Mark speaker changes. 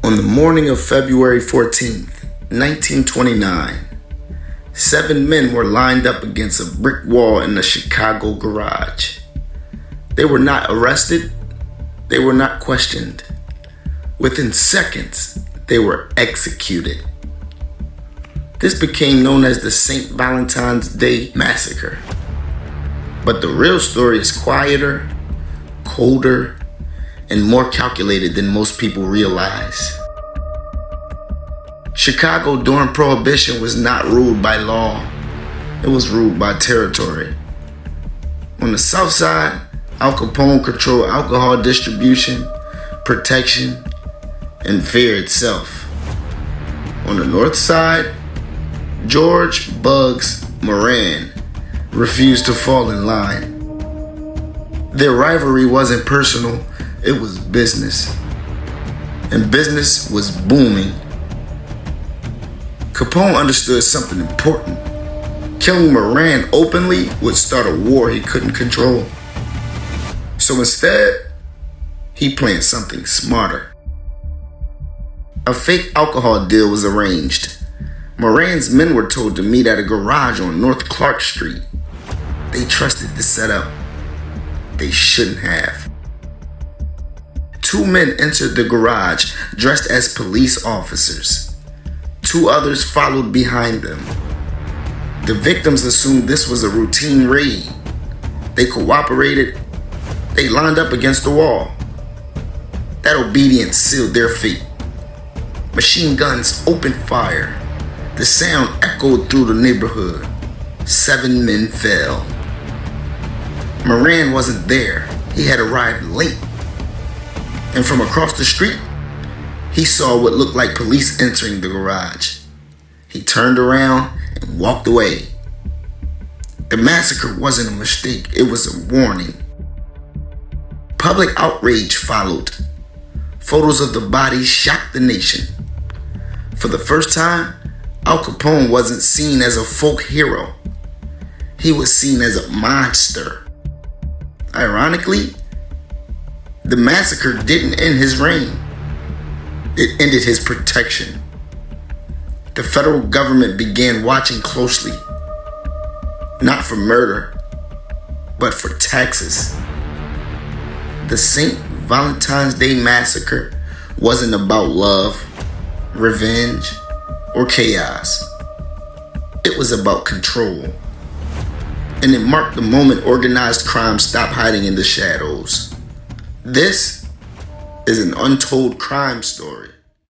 Speaker 1: On the morning of February 14th, 1929, 7 men were lined up against a brick wall in a Chicago garage. They were not arrested. They were not questioned. Within seconds, they were executed. This became known as the St. Valentine's Day Massacre. But the real story is quieter, colder, and more calculated than most people realize. Chicago during Prohibition was not ruled by law. It was ruled by territory. On the south side, Al Capone controlled alcohol distribution, protection, and fear itself. On the north side, George Bugs Moran refused to fall in line. Their rivalry wasn't personal, it was business. And business was booming. Capone understood something important. Killing Moran openly would start a war he couldn't control. So instead, he planned something smarter. A fake alcohol deal was arranged. Moran's men were told to meet at a garage on North Clark Street. They trusted the setup. They shouldn't have. 2 men entered the garage dressed as police officers. 2 others followed behind them. The victims assumed this was a routine raid. They cooperated. They lined up against the wall. That obedience sealed their fate. Machine guns opened fire. The sound echoed through the neighborhood. 7 men fell. Moran wasn't there. He had arrived late. And from across the street, he saw what looked like police entering the garage. He turned around and walked away. The massacre wasn't a mistake, it was a warning. Public outrage followed. Photos of the bodies shocked the nation. For the first time, Al Capone wasn't seen as a folk hero. He was seen as a monster. Ironically, the massacre didn't end his reign. It ended his protection. The federal government began watching closely, not for murder, but for taxes. The St. Valentine's Day Massacre wasn't about love, revenge, or chaos. It was about control. And it marked the moment organized crime stopped hiding in the shadows. This is an untold crime story.